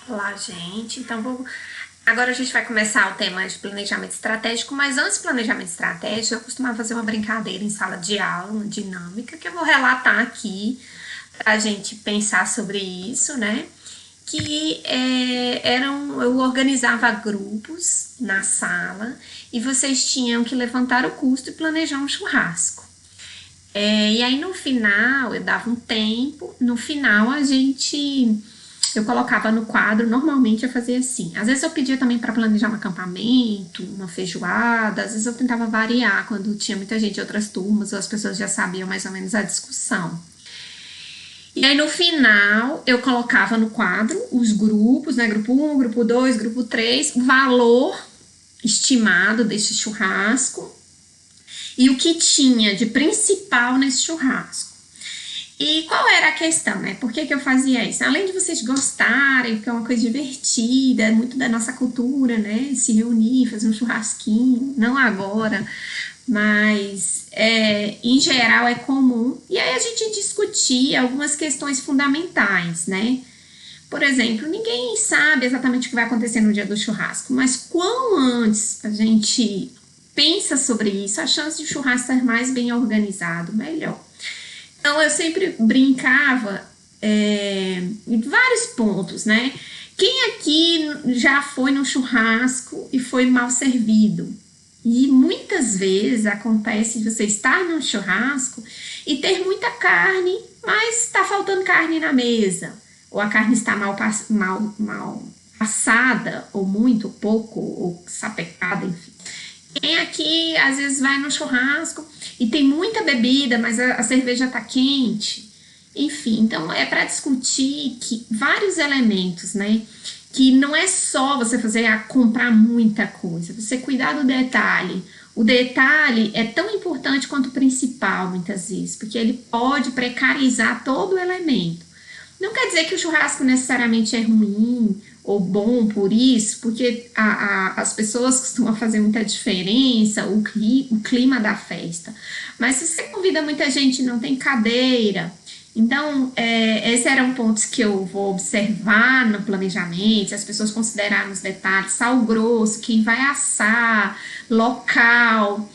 Olá, gente. Agora a gente vai começar o tema de planejamento estratégico, mas antes do planejamento estratégico, eu costumava fazer uma brincadeira em sala de aula, uma dinâmica, que eu vou relatar aqui para a gente pensar sobre isso, né? Eu organizava grupos na sala e vocês tinham que levantar o custo e planejar um churrasco. E aí no final eu dava um tempo, no final eu colocava no quadro, normalmente eu fazia assim. Às vezes eu pedia também para planejar um acampamento, uma feijoada, às vezes eu tentava variar quando tinha muita gente de outras turmas, ou as pessoas já sabiam mais ou menos a discussão. E aí no final eu colocava no quadro os grupos, né? Grupo 1, grupo 2, grupo 3, o valor estimado desse churrasco e o que tinha de principal nesse churrasco. E qual era a questão, né? Por que eu fazia isso? Além de vocês gostarem, porque é uma coisa divertida, é muito da nossa cultura, né? Se reunir, fazer um churrasquinho, não agora, mas em geral é comum. E aí a gente discutia algumas questões fundamentais, né? Por exemplo, ninguém sabe exatamente o que vai acontecer no dia do churrasco, mas quão antes a gente pensa sobre isso, a chance de o churrasco ser mais bem organizado, melhor. Então, eu sempre brincava em vários pontos, né? Quem aqui já foi no churrasco e foi mal servido? E muitas vezes acontece de você estar num churrasco e ter muita carne, mas está faltando carne na mesa. Ou a carne está mal passada, ou muito, ou pouco, ou sapecada, enfim. Quem aqui às vezes vai no churrasco e tem muita bebida, mas a cerveja tá quente. Enfim, então é para discutir vários elementos, né? Que não é só você comprar muita coisa, você cuidar do detalhe. O detalhe é tão importante quanto o principal, muitas vezes, porque ele pode precarizar todo o elemento. Não quer dizer que o churrasco necessariamente é ruim ou bom por isso, porque as pessoas costumam fazer muita diferença, o clima da festa. Mas se você convida muita gente e não tem cadeira, então esses eram pontos que eu vou observar no planejamento, as pessoas consideraram os detalhes, sal grosso, quem vai assar, local.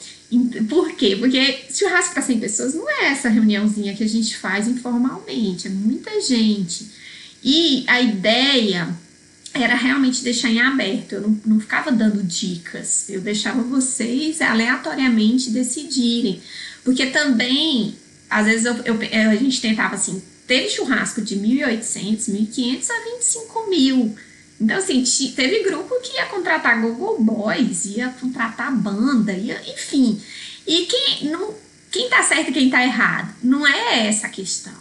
Por quê? Porque churrasco para 100 pessoas não é essa reuniãozinha que a gente faz informalmente, é muita gente. E a ideia era realmente deixar em aberto, eu não ficava dando dicas, eu deixava vocês aleatoriamente decidirem. Porque também, às vezes a gente tentava assim, teve churrasco de 1.800, 1.500 a 25.000. Então, assim, teve grupo que ia contratar Google Boys, ia contratar banda, enfim. E quem tá certo e quem tá errado? Não é essa a questão.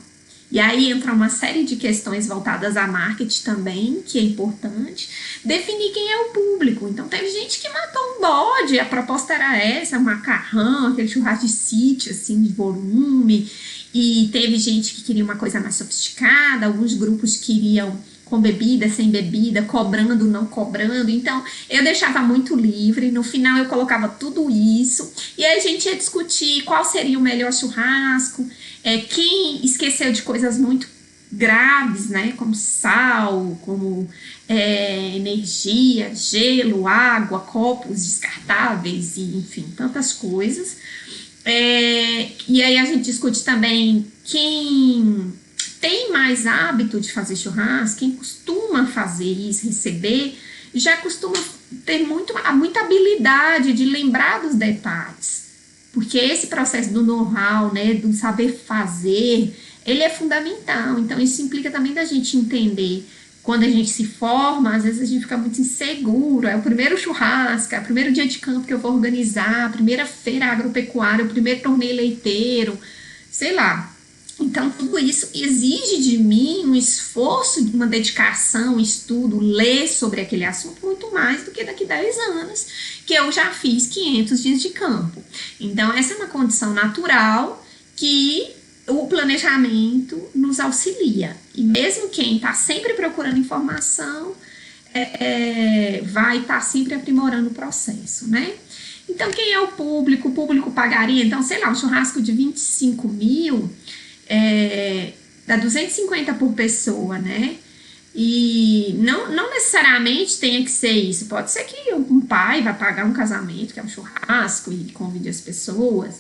E aí entra uma série de questões voltadas a marketing também, que é importante. Definir quem é o público. Então, teve gente que matou um bode, a proposta era essa, um macarrão, aquele churrasco de sítio, assim, de volume. E teve gente que queria uma coisa mais sofisticada, alguns grupos queriam com bebida, sem bebida, cobrando, não cobrando. Então, eu deixava muito livre. No final, eu colocava tudo isso. E aí, a gente ia discutir qual seria o melhor churrasco. Quem esqueceu de coisas muito graves, né? Como sal, como energia, gelo, água, copos descartáveis, e, enfim, tantas coisas. E aí, a gente discute também quem tem mais hábito de fazer churrasco, quem costuma fazer isso, receber, já costuma ter muita habilidade de lembrar dos detalhes. Porque esse processo do know-how, né, do saber fazer, ele é fundamental. Então, isso implica também da gente entender. Quando a gente se forma, às vezes a gente fica muito inseguro. É o primeiro churrasco, é o primeiro dia de campo que eu vou organizar, a primeira feira agropecuária, o primeiro torneio leiteiro, sei lá. Então, tudo isso exige de mim um esforço, uma dedicação, um estudo, ler sobre aquele assunto muito mais do que daqui a 10 anos, que eu já fiz 500 dias de campo. Então, essa é uma condição natural que o planejamento nos auxilia. E mesmo quem está sempre procurando informação, vai estar sempre aprimorando o processo, né? Então, quem é o público? O público pagaria, então, sei lá, um churrasco de 25.000... dá 250 por pessoa, né? E não necessariamente tenha que ser isso. Pode ser que um pai vai pagar um casamento, que é um churrasco, e convide as pessoas.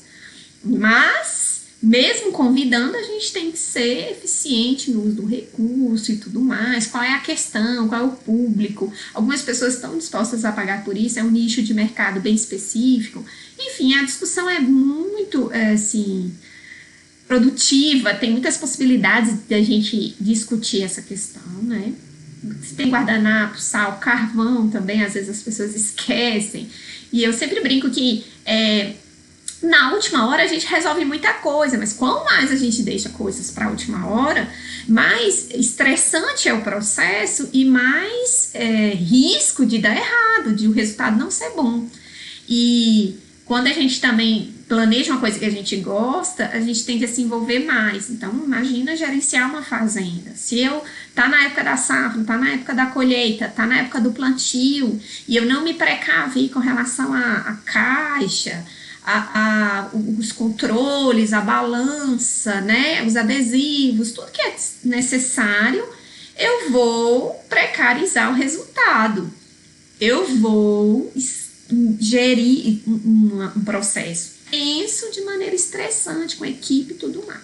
Mas, mesmo convidando, a gente tem que ser eficiente no uso do recurso e tudo mais. Qual é a questão? Qual é o público? Algumas pessoas estão dispostas a pagar por isso. É um nicho de mercado bem específico. Enfim, a discussão é muito, assim, produtiva, tem muitas possibilidades de a gente discutir essa questão, né? Se tem guardanapo, sal, carvão também, às vezes as pessoas esquecem. E eu sempre brinco que na última hora a gente resolve muita coisa, mas quanto mais a gente deixa coisas para a última hora, mais estressante é o processo e mais risco de dar errado, de o resultado não ser bom. E quando a gente também planeja uma coisa que a gente gosta, a gente tem que se envolver mais. Então, imagina gerenciar uma fazenda. Se eu tá na época da safra, tá na época da colheita, tá na época do plantio, e eu não me precavi com relação à caixa, os controles, a balança, né, os adesivos, tudo que é necessário, eu vou precarizar o resultado. Eu vou gerir um processo tenso de maneira estressante, com equipe e tudo mais.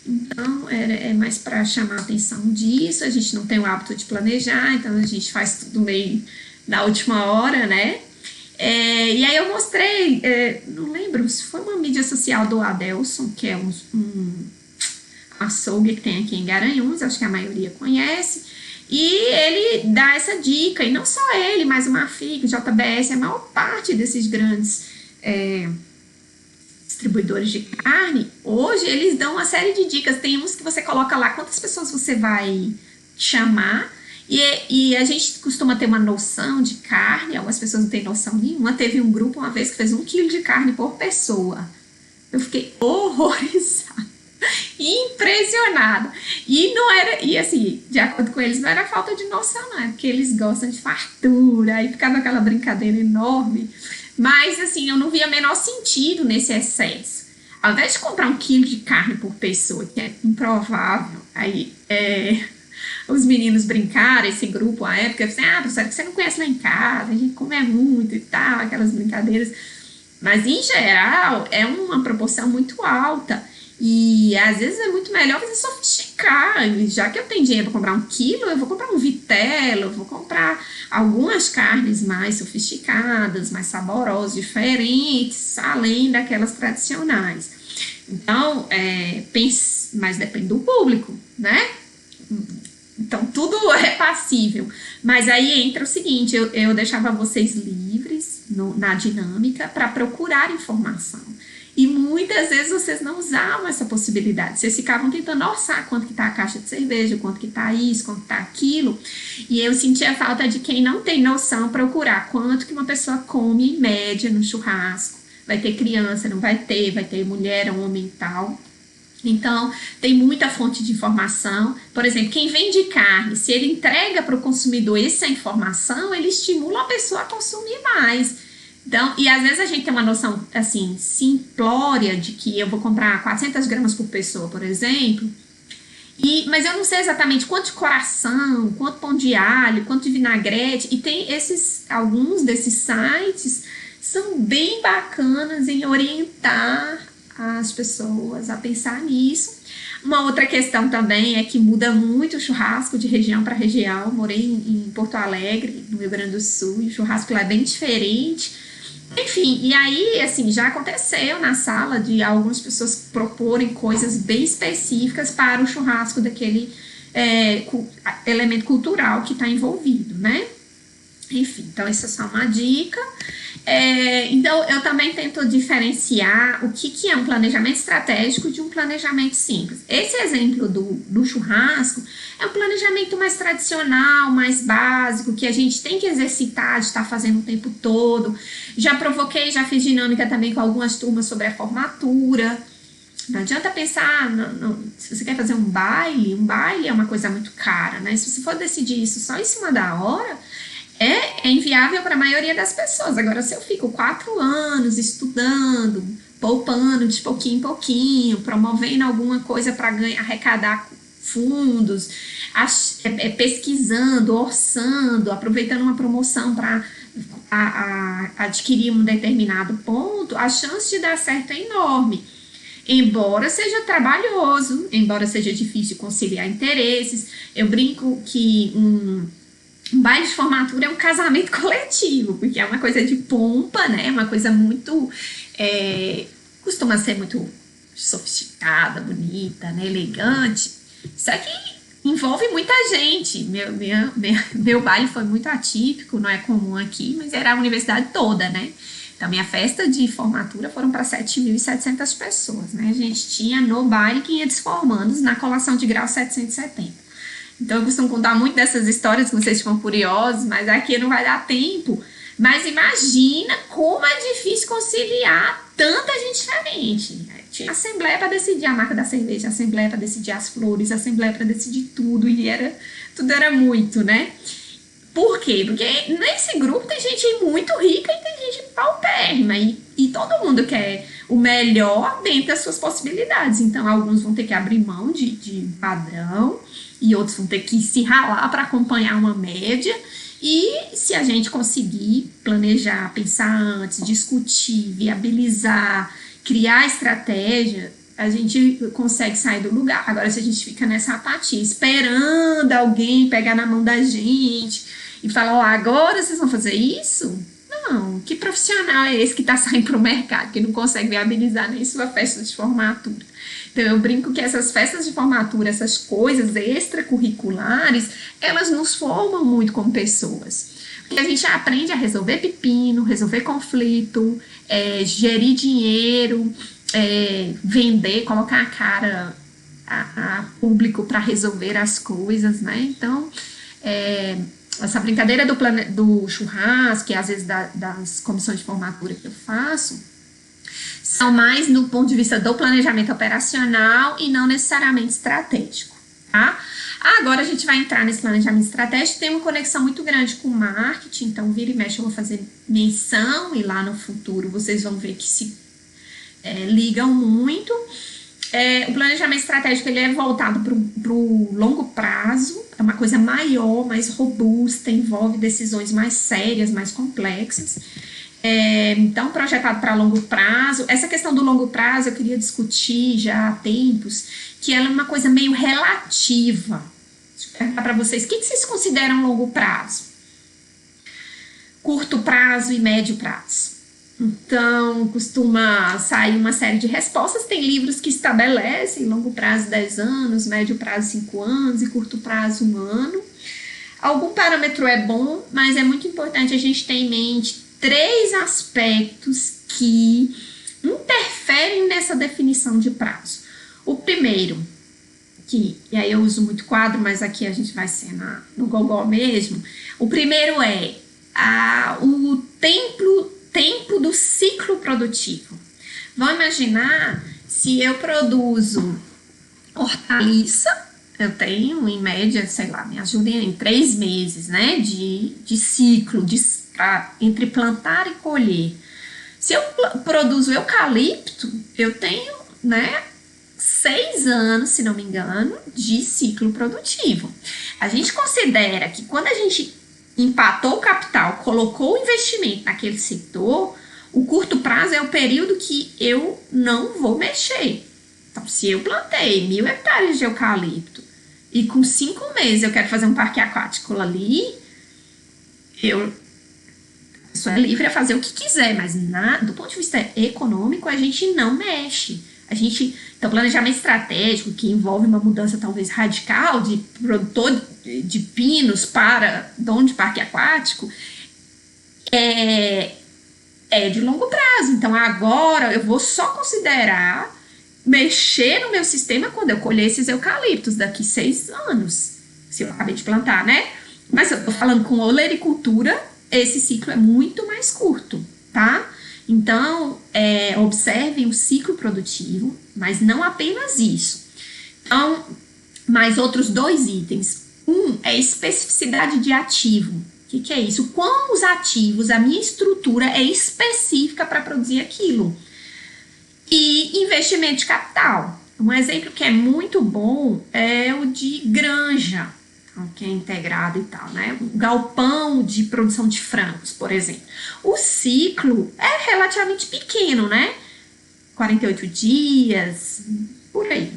Então, é mais para chamar a atenção disso. A gente não tem o hábito de planejar, então a gente faz tudo meio na última hora, né? E aí eu mostrei, não lembro se foi uma mídia social do Adelson, que é um açougue que tem aqui em Garanhuns, acho que a maioria conhece, e ele dá essa dica, e não só ele, mas o Marfrig, o JBS, a maior parte desses grandes distribuidores de carne, hoje eles dão uma série de dicas. Tem uns que você coloca lá quantas pessoas você vai chamar, e a gente costuma ter uma noção de carne, algumas pessoas não têm noção nenhuma. Teve um grupo uma vez que fez 1 quilo de carne por pessoa. Eu fiquei horrorizada, impressionada. E não era, e assim, de acordo com eles, não era falta de noção, não, é porque eles gostam de fartura, aí ficava aquela brincadeira enorme. Mas assim, eu não via o menor sentido nesse excesso. Ao invés de comprar 1 quilo de carne por pessoa, que é improvável, aí os meninos brincaram, esse grupo à época, eu falei, professora, que você não conhece lá em casa, a gente come muito e tal, aquelas brincadeiras. Mas, em geral, é uma proporção muito alta. E, às vezes, é muito melhor você sofisticar. Já que eu tenho dinheiro para comprar 1 quilo, eu vou comprar um vitelo, eu vou comprar algumas carnes mais sofisticadas, mais saborosas, diferentes, além daquelas tradicionais. Então, mas depende do público, né? Então, tudo é passível. Mas aí entra o seguinte, eu deixava vocês livres na dinâmica para procurar informação. E muitas vezes vocês não usavam essa possibilidade. Vocês ficavam tentando orçar quanto que tá a caixa de cerveja, quanto que tá isso, quanto que tá aquilo. E eu sentia falta de quem não tem noção procurar quanto que uma pessoa come em média no churrasco. Vai ter criança, não vai ter mulher, homem e tal. Então, tem muita fonte de informação. Por exemplo, quem vende carne, se ele entrega para o consumidor essa informação, ele estimula a pessoa a consumir mais. Então, e às vezes a gente tem uma noção, assim, simplória de que eu vou comprar 400 gramas por pessoa, por exemplo, mas eu não sei exatamente quanto de coração, quanto pão de alho, quanto de vinagrete, e tem alguns desses sites são bem bacanas em orientar as pessoas a pensar nisso. Uma outra questão também é que muda muito o churrasco de região para região. Eu morei em Porto Alegre, no Rio Grande do Sul, e o churrasco lá é bem diferente. Enfim, e aí, assim, já aconteceu na sala de algumas pessoas proporem coisas bem específicas para o churrasco daquele elemento cultural que está envolvido, né? Enfim, então isso é só uma dica. Então, eu também tento diferenciar o que é um planejamento estratégico de um planejamento simples. Esse exemplo do churrasco é um planejamento mais tradicional, mais básico, que a gente tem que exercitar de estar fazendo o tempo todo. Já fiz dinâmica também com algumas turmas sobre a formatura. Não adianta pensar, se você quer fazer um baile é uma coisa muito cara, né? Se você for decidir isso só em cima da hora, é inviável para a maioria das pessoas. Agora, se eu fico 4 anos estudando, poupando de pouquinho em pouquinho, promovendo alguma coisa para arrecadar fundos, pesquisando, orçando, aproveitando uma promoção para adquirir um determinado ponto, a chance de dar certo é enorme. Embora seja trabalhoso, embora seja difícil conciliar interesses, eu brinco que um baile de formatura é um casamento coletivo, porque é uma coisa de pompa, né? Uma coisa muito... costuma ser muito sofisticada, bonita, né? Elegante. Só que envolve muita gente. Meu baile foi muito atípico, não é comum aqui, mas era a universidade toda, né? Então, minha festa de formatura foram para 7.700 pessoas, né? A gente tinha no baile 500 formandos, na colação de grau 770. Então, eu costumo contar muito dessas histórias que vocês ficam curiosos, mas aqui não vai dar tempo. Mas imagina como é difícil conciliar tanta gente diferente. Tinha assembleia para decidir a marca da cerveja, assembleia para decidir as flores, assembleia para decidir tudo, e tudo era muito, né? Por quê? Porque nesse grupo tem gente muito rica e tem gente paupérrima, e todo mundo quer o melhor dentro das suas possibilidades. Então, alguns vão ter que abrir mão de padrão, e outros vão ter que se ralar para acompanhar uma média. E se a gente conseguir planejar, pensar antes, discutir, viabilizar, criar estratégia, a gente consegue sair do lugar. Agora, se a gente fica nessa apatia, esperando alguém pegar na mão da gente e falar, ó, agora vocês vão fazer isso? Não, que profissional é esse que está saindo para o mercado, que não consegue viabilizar nem sua festa de formatura? Então, eu brinco que essas festas de formatura, essas coisas extracurriculares, elas nos formam muito como pessoas. Porque a gente aprende a resolver pepino, resolver conflito, gerir dinheiro, vender, colocar a cara a público para resolver as coisas, né? Então, essa brincadeira do churrasco, que às vezes das comissões de formatura que eu faço, são mais no ponto de vista do planejamento operacional e não necessariamente estratégico, tá? Agora a gente vai entrar nesse planejamento estratégico, tem uma conexão muito grande com o marketing, então vira e mexe eu vou fazer menção e lá no futuro vocês vão ver que se ligam muito. O planejamento estratégico ele é voltado para o longo prazo, é uma coisa maior, mais robusta, envolve decisões mais sérias, mais complexas. Então, projetado para longo prazo. Essa questão do longo prazo eu queria discutir já há tempos, que ela é uma coisa meio relativa. Deixa eu perguntar para vocês, o que vocês consideram longo prazo? Curto prazo e médio prazo. Então, costuma sair uma série de respostas. Tem livros que estabelecem longo prazo 10 anos, médio prazo 5 anos e curto prazo 1 ano. Algum parâmetro é bom, mas é muito importante a gente ter em mente 3 aspectos que interferem nessa definição de prazo. O primeiro, e aí eu uso muito quadro, mas aqui a gente vai ser no gogó mesmo. O primeiro é o tempo do ciclo produtivo. Vamos imaginar se eu produzo hortaliça, eu tenho em média, sei lá, me ajudem em 3 meses, né, de ciclo, entre plantar e colher. Se eu produzo eucalipto, eu tenho, né, 6 anos, se não me engano, de ciclo produtivo. A gente considera que quando a gente empatou o capital, colocou o investimento naquele setor, o curto prazo é o período que eu não vou mexer. Então, se eu plantei 1.000 hectares de eucalipto e com 5 meses eu quero fazer um parque aquático ali, a pessoa é livre a fazer o que quiser, mas do ponto de vista econômico, a gente não mexe. Então, planejamento estratégico, que envolve uma mudança talvez radical de produtor de pinos para dono de parque aquático, é de longo prazo. Então, agora eu vou só considerar mexer no meu sistema quando eu colher esses eucaliptos daqui 6 anos, se eu acabei de plantar, né? Mas eu tô falando com olericultura, esse ciclo é muito mais curto, tá? Então, observem o ciclo produtivo, mas não apenas isso. Então, mais outros 2 itens. É especificidade de ativo. O que é isso? Quão os ativos, a minha estrutura é específica para produzir aquilo. E investimento de capital. Um exemplo que é muito bom é o de granja, que é integrado e tal, né? O galpão de produção de frangos, por exemplo. O ciclo é relativamente pequeno, né? 48 dias, por aí.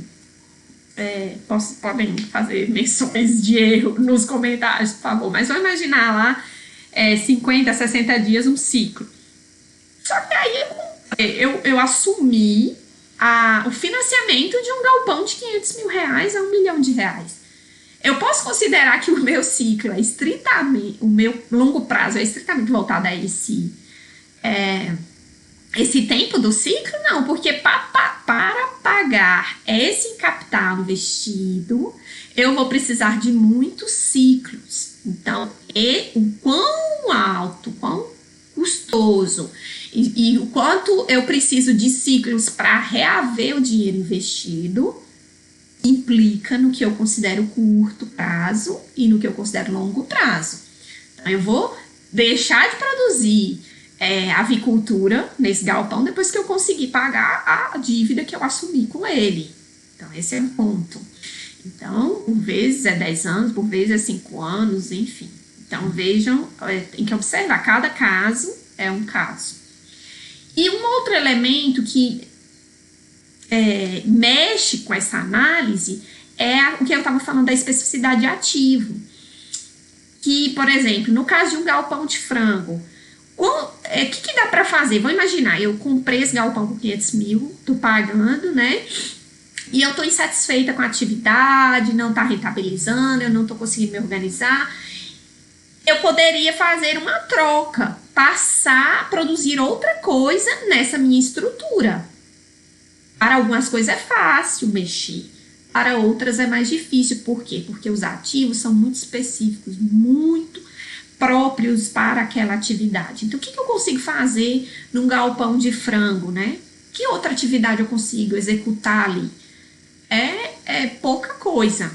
Podem fazer menções de erro nos comentários, por favor, mas vou imaginar lá 50, 60 dias um ciclo. Só que aí eu assumi o financiamento de um galpão de 500 mil reais a R$1 milhão. Eu posso considerar que o meu ciclo é estritamente, o meu longo prazo é estritamente voltado a esse tempo do ciclo? Não, porque para pagar esse capital investido, eu vou precisar de muitos ciclos. Então, o quão alto, quão custoso e o quanto eu preciso de ciclos para reaver o dinheiro investido implica no que eu considero curto prazo e no que eu considero longo prazo. Então, eu vou deixar de produzir avicultura nesse galpão depois que eu conseguir pagar a dívida que eu assumi com ele. Então, esse é um ponto. Então, por vezes é 10 anos, por vezes é 5 anos, enfim. Então, vejam, tem que observar, cada caso é um caso. E um outro elemento que mexe com essa análise é o que eu estava falando da especificidade de ativo. Que, por exemplo, no caso de um galpão de frango, o que dá para fazer? Vou imaginar, eu comprei esse galpão por 500 mil, tô pagando, né? E eu tô insatisfeita com a atividade, não tá rentabilizando, eu não tô conseguindo me organizar. Eu poderia fazer uma troca, passar a produzir outra coisa nessa minha estrutura. Para algumas coisas é fácil mexer, para outras é mais difícil. Por quê? Porque os ativos são muito específicos, muito próprios para aquela atividade. Então, o que eu consigo fazer num galpão de frango, né? Que outra atividade eu consigo executar ali? É pouca coisa.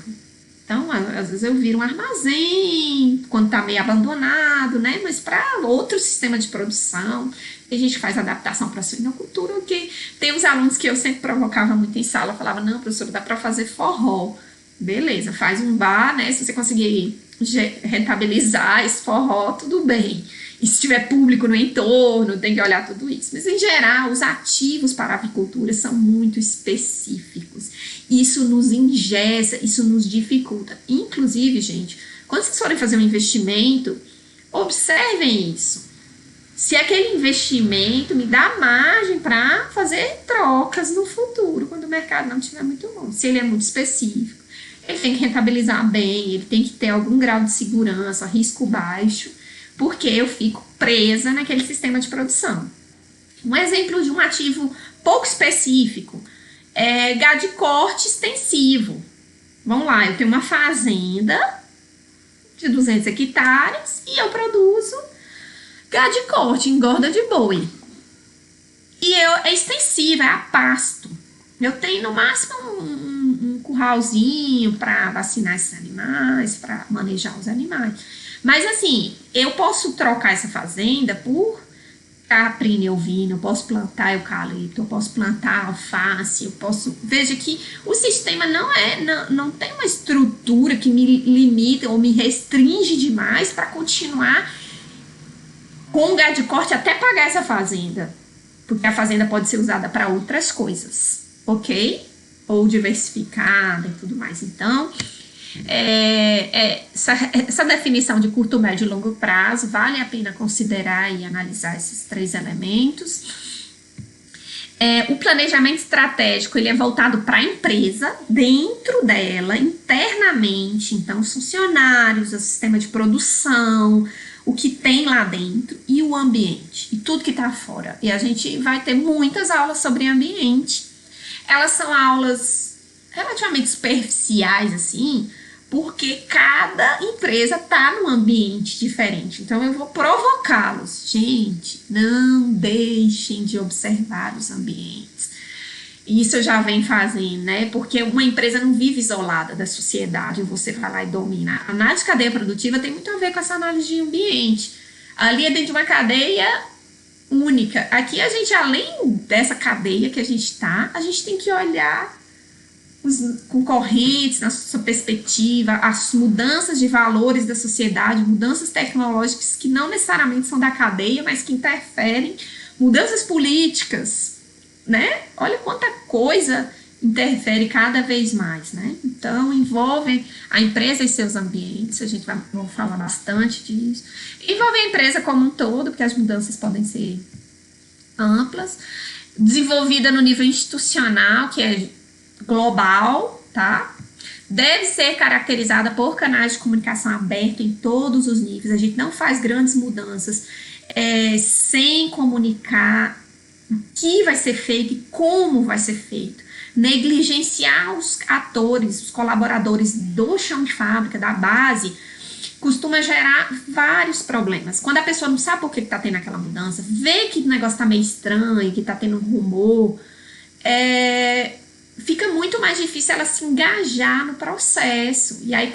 Então, às vezes eu viro um armazém, quando tá meio abandonado, né? Mas para outro sistema de produção, a gente faz adaptação para a suinocultura, porque tem uns alunos que eu sempre provocava muito em sala, falava, não, professora, dá para fazer forró. Beleza, faz um bar, né? Se você conseguir rentabilizar esse forró, tudo bem. E se tiver público no entorno, tem que olhar tudo isso. Mas, em geral, os ativos para a avicultura são muito específicos. Isso nos engessa, isso nos dificulta. Inclusive, gente, quando vocês forem fazer um investimento, observem isso. Se aquele investimento me dá margem para fazer trocas no futuro, quando o mercado não estiver muito bom. Se ele é muito específico, ele tem que rentabilizar bem, ele tem que ter algum grau de segurança, risco baixo, porque eu fico presa naquele sistema de produção. Um exemplo de um ativo pouco específico é gado de corte extensivo. Vamos lá, eu tenho uma fazenda de 200 hectares e eu produzo gado de corte, engorda de boi. E é extensiva, é a pasto. Eu tenho no máximo um curralzinho para vacinar esses animais, para manejar os animais. Mas assim, eu posso trocar essa fazenda por caprina e ovino, eu posso plantar eucalipto, eu posso plantar alface, eu posso... Veja que o sistema não tem uma estrutura que me limita ou me restringe demais para continuar com o gado de corte até pagar essa fazenda. Porque a fazenda pode ser usada para outras coisas, ok? Ou diversificada e tudo mais. Então, essa definição de curto, médio e longo prazo, vale a pena considerar e analisar esses 3 elementos. O planejamento estratégico, ele é voltado para a empresa, dentro dela, internamente. Então, os funcionários, o sistema de produção, o que tem lá dentro e o ambiente, e tudo que está fora. E a gente vai ter muitas aulas sobre ambiente. Elas são aulas relativamente superficiais, assim, porque cada empresa está num ambiente diferente. Então, eu vou provocá-los. Gente, não deixem de observar os ambientes. Isso eu já venho fazendo, né? Porque uma empresa não vive isolada da sociedade, você vai lá e domina. A análise de cadeia produtiva tem muito a ver com essa análise de ambiente. Ali é dentro de uma cadeia única. Aqui a gente, além dessa cadeia que a gente tá, a gente tem que olhar os concorrentes, na sua perspectiva, as mudanças de valores da sociedade, mudanças tecnológicas que não necessariamente são da cadeia, mas que interferem, mudanças políticas, né? Olha quanta coisa interfere cada vez mais, né? Então, envolve a empresa e seus ambientes, a gente vai falar bastante disso. Envolve a empresa como um todo, porque as mudanças podem ser amplas. Desenvolvida no nível institucional, que é global, tá? Deve ser caracterizada por canais de comunicação aberta em todos os níveis. A gente não faz grandes mudanças sem comunicar o que vai ser feito e como vai ser feito. Negligenciar os atores, os colaboradores do chão de fábrica, da base, costuma gerar vários problemas. Quando a pessoa não sabe por que está tendo aquela mudança, vê que o negócio está meio estranho, que está tendo um rumor, fica muito mais difícil ela se engajar no processo. E aí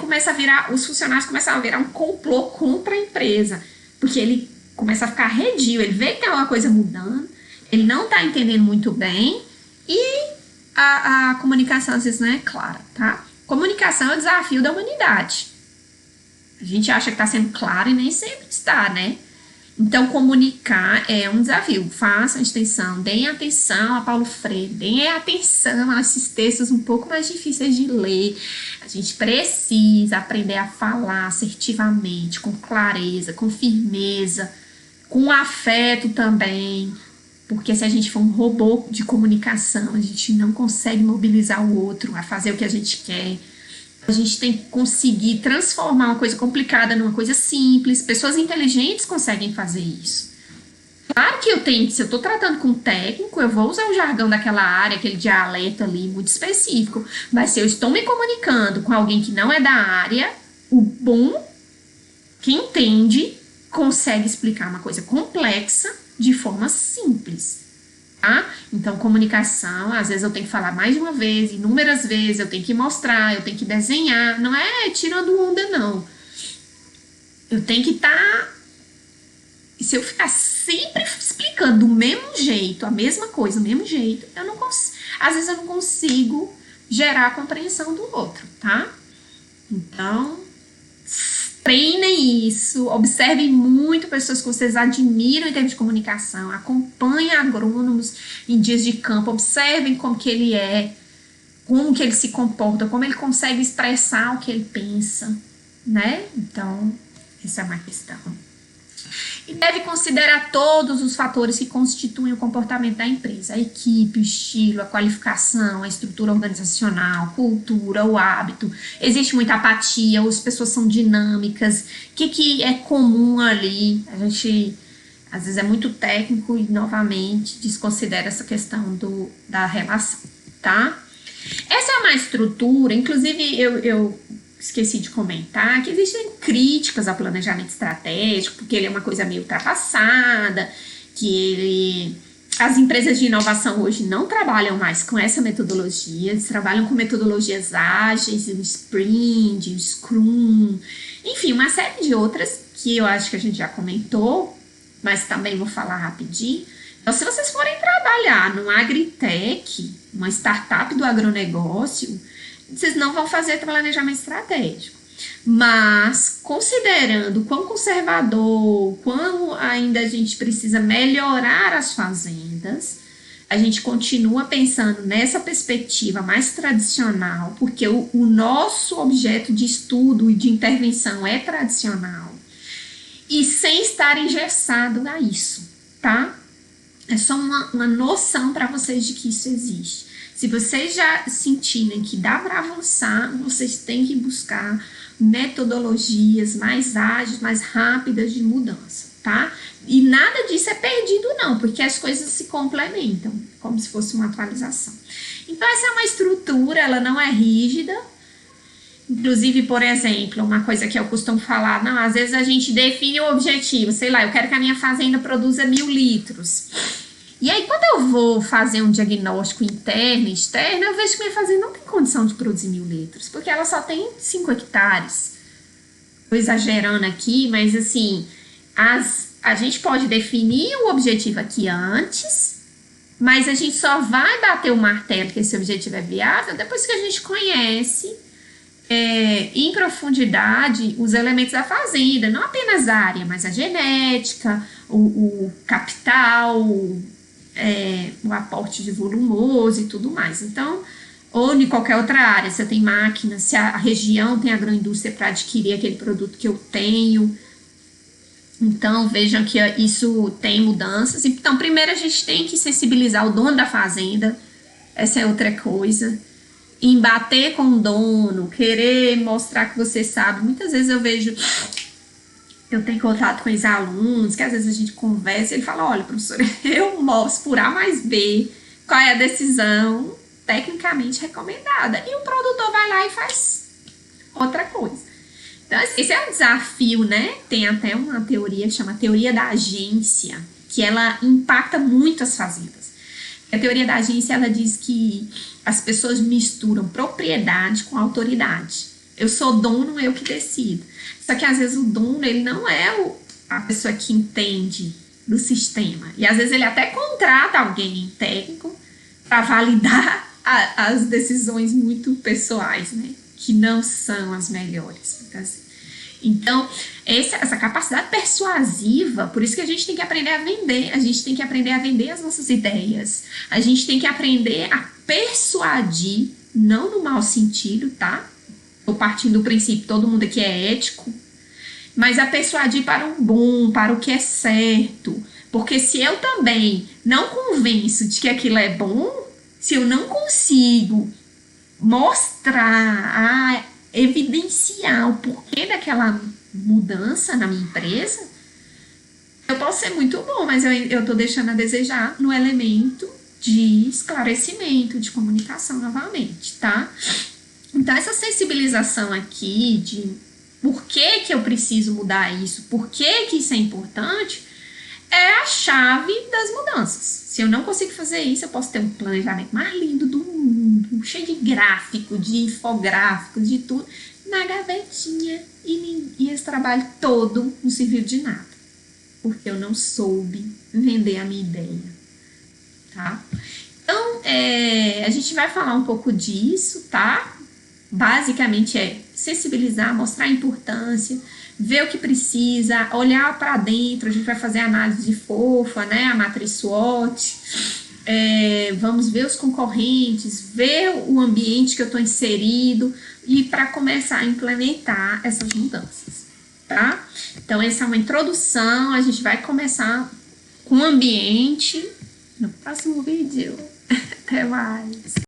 os funcionários começam a virar um complô contra a empresa, porque ele começa a ficar arredio, ele vê que tem alguma coisa mudando, ele não está entendendo muito bem e a comunicação às vezes não é clara, tá? Comunicação é o desafio da humanidade. A gente acha que está sendo claro e nem sempre está, né? Então, comunicar é um desafio. Façam extensão, deem atenção a Paulo Freire, deem atenção a esses textos um pouco mais difíceis de ler. A gente precisa aprender a falar assertivamente, com clareza, com firmeza, com afeto também. Porque se a gente for um robô de comunicação, a gente não consegue mobilizar o outro a fazer o que a gente quer. A gente tem que conseguir transformar uma coisa complicada numa coisa simples. Pessoas inteligentes conseguem fazer isso. Claro que se eu estou tratando com um técnico, eu vou usar o jargão daquela área, aquele dialeto ali muito específico. Mas se eu estou me comunicando com alguém que não é da área, o bom, que entende, consegue explicar uma coisa complexa de forma simples. Tá? Então, comunicação, às vezes eu tenho que falar mais de uma vez, inúmeras vezes, eu tenho que mostrar, eu tenho que desenhar, não é tirando onda, não. Eu tenho que estar... Se eu ficar sempre explicando do mesmo jeito, a mesma coisa, do mesmo jeito, às vezes eu não consigo gerar a compreensão do outro, tá? Então, treinem isso, observem muito pessoas que vocês admiram em termos de comunicação, acompanhem agrônomos em dias de campo, observem como que ele é, como que ele se comporta, como ele consegue expressar o que ele pensa, né? Então, essa é uma questão. E deve considerar todos os fatores que constituem o comportamento da empresa: a equipe, o estilo, a qualificação, a estrutura organizacional, a cultura, o hábito. Existe muita apatia, as pessoas são dinâmicas, o que é comum ali. A gente, às vezes, é muito técnico e, novamente, desconsidera essa questão da relação, tá? Essa é uma estrutura, inclusive, eu esqueci de comentar que existem críticas ao planejamento estratégico, porque ele é uma coisa meio ultrapassada, as empresas de inovação hoje não trabalham mais com essa metodologia, eles trabalham com metodologias ágeis, o Sprint, o Scrum, enfim, uma série de outras que eu acho que a gente já comentou, mas também vou falar rapidinho. Então, se vocês forem trabalhar numa agritech, uma startup do agronegócio, vocês não vão fazer planejamento estratégico. Mas, considerando quão conservador, quão ainda a gente precisa melhorar as fazendas, a gente continua pensando nessa perspectiva mais tradicional, porque o nosso objeto de estudo e de intervenção é tradicional, e sem estar engessado a isso, tá? É só uma noção para vocês de que isso existe. Se vocês já sentirem que dá para avançar, vocês têm que buscar metodologias mais ágeis, mais rápidas de mudança, tá? E nada disso é perdido não, porque as coisas se complementam, como se fosse uma atualização. Então essa é uma estrutura, ela não é rígida. Inclusive, por exemplo, uma coisa que eu costumo falar, não, às vezes a gente define o objetivo, sei lá, eu quero que a minha fazenda produza 1.000 litros. E aí, quando eu vou fazer um diagnóstico interno e externo, eu vejo que minha fazenda não tem condição de produzir 1.000 litros, porque ela só tem 5 hectares. Estou exagerando aqui, mas assim, a gente pode definir o objetivo aqui antes, Mas a gente só vai bater o martelo que esse objetivo é viável depois que a gente conhece em profundidade os elementos da fazenda, não apenas a área, mas a genética, o capital, o aporte de volumoso e tudo mais. Então, ou em qualquer outra área, se eu tenho máquina, se a região tem agroindústria para adquirir aquele produto que eu tenho. Então, vejam que isso tem mudanças. Então, primeiro a gente tem que sensibilizar o dono da fazenda, essa é outra coisa. Embater com o dono, querer mostrar que você sabe. Muitas vezes eu tenho contato com os alunos, que às vezes a gente conversa e ele fala, olha, professora, eu mostro por A mais B qual é a decisão tecnicamente recomendada. E o produtor vai lá e faz outra coisa. Então, esse é um desafio, né? Tem até uma teoria que chama teoria da agência, que ela impacta muito as fazendas. A teoria da agência, ela diz que as pessoas misturam propriedade com autoridade. Eu sou dono, eu que decido. Só que às vezes o dono, ele não é a pessoa que entende do sistema. E às vezes ele até contrata alguém técnico para validar as decisões muito pessoais, né? Que não são as melhores. Então, essa capacidade persuasiva, por isso que a gente tem que aprender a vender, a gente tem que aprender a vender as nossas ideias, a gente tem que aprender a persuadir, não no mau sentido, tá? Tô partindo do princípio, todo mundo aqui é ético, mas a persuadir para o bom, para o que é certo, porque se eu também não convenço de que aquilo é bom, se eu não consigo mostrar, evidenciar o porquê daquela mudança na minha empresa, eu posso ser muito bom, mas eu tô deixando a desejar no elemento de esclarecimento, de comunicação novamente, tá? Então, essa sensibilização aqui de por que eu preciso mudar isso, por que isso é importante, é a chave das mudanças. Se eu não consigo fazer isso, eu posso ter um planejamento mais lindo do mundo, cheio de gráfico, de infográficos, de tudo, na gavetinha, e esse trabalho todo não serviu de nada, porque eu não soube vender a minha ideia, tá? Então, a gente vai falar um pouco disso, tá? Basicamente é sensibilizar, mostrar a importância, ver o que precisa, olhar para dentro. A gente vai fazer análise de FOFA, né, a matriz SWOT, vamos ver os concorrentes, ver o ambiente que eu estou inserido e para começar a implementar essas mudanças, tá? Então, essa é uma introdução, a gente vai começar com o ambiente no próximo vídeo. Até mais!